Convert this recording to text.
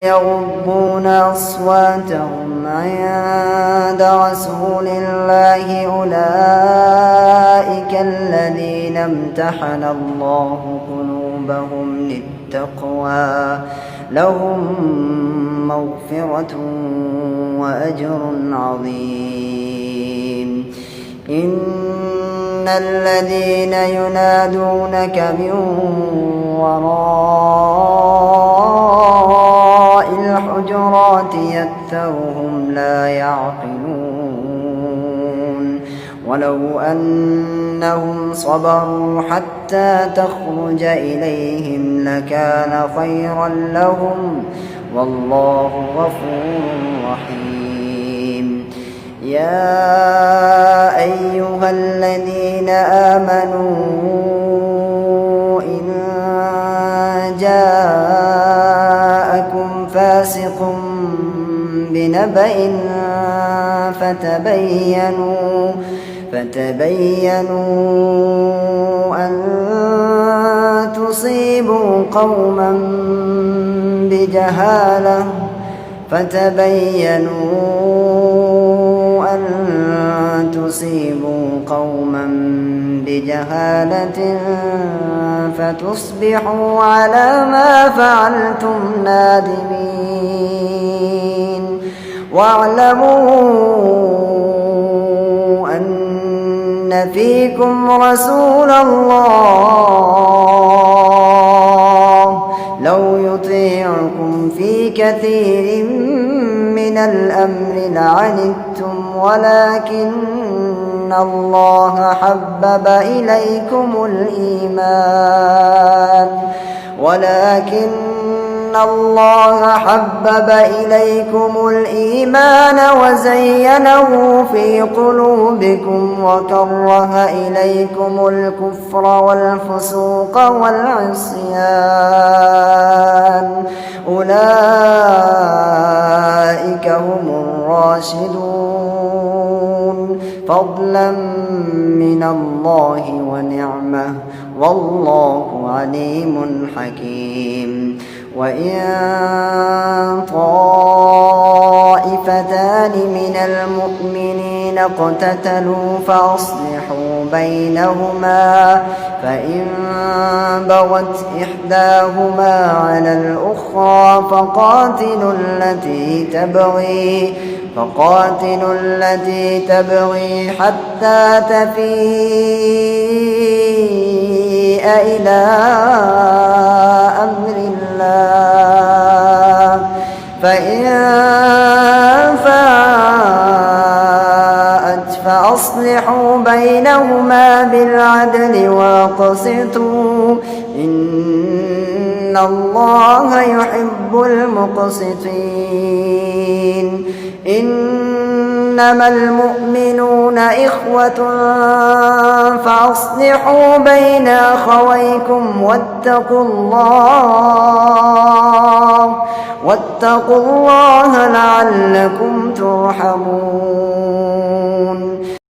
يغضون أصواتهم عند رسول الله أولئك الذين امتحن الله قلوبهم للتقوى لهم مغفرة وأجر عظيم. إن الذين ينادونك من وراء الحجرات أكثرهم لا يعقلون ولو أنهم صبروا حتى تخرج إليهم لكان خيرا لهم والله غفور رحيم. يا أيها الذين آمنوا إن جاءكم فاسق بنبأ فتبينوا أن تصيبوا قوما بجهالة فتصبحوا على ما فعلتم نادمين. واعلموا أن فيكم رسول الله لو يطيعكم في كثير من الأمر لعنتم ولكن الله حبب إليكم الإيمان وزينه في قلوبكم وكره إليكم الكفر والفسوق والعصيان أولئك هم الراشدون فضلا من الله ونعمة والله عليم حكيم. وإن طائفتان من المؤمنين اقتتلوا فأصلحوا بينهما فإن بغت إحداهما على الأخرى فقاتلوا التي تبغي حتى تفيء إلى أمر الله فإن فاءت فأصلحوا بينهما بالعدل واقسطوا إن الله يحب المقسطين. إنما المؤمنون إخوة فأصلحوا بين أخويكم واتقوا الله لعلكم ترحمون.